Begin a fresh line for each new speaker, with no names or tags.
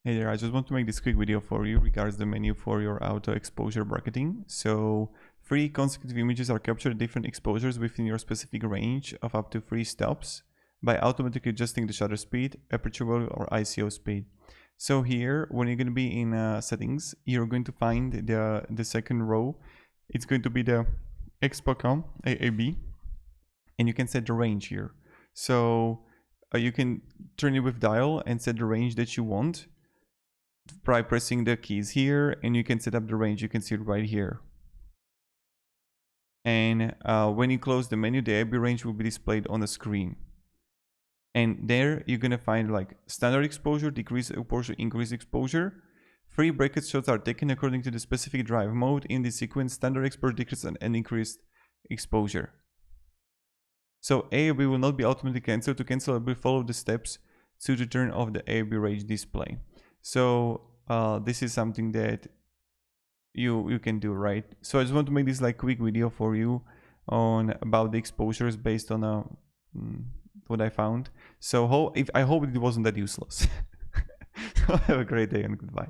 Hey there, I just want to make this quick video for you regards the menu for your auto exposure bracketing. So 3 consecutive images are captured at different exposures within your specific range of up to 3 stops by automatically adjusting the shutter speed, aperture volume or ISO speed. So here, when you're going to be in settings, you're going to find the second row. It's going to be the expo count, AAB, and you can set the range here. So you can turn it with dial and set the range that you want by pressing the keys here, and you can set up the range. You can see it right here. And when you close the menu, the AB range will be displayed on the screen. And there you're gonna find like standard exposure, decrease exposure, increase exposure. 3 bracket shots are taken according to the specific drive mode in the sequence: standard exposure, decrease and increased exposure. So AAB will not be automatically cancelled. To cancel it, will follow the steps to turn off the AAB range display. So this is something that you can do, right? So I just want to make this like quick video for you on about the exposures based on what I found. So I hope it wasn't that useless. So have a great day and goodbye.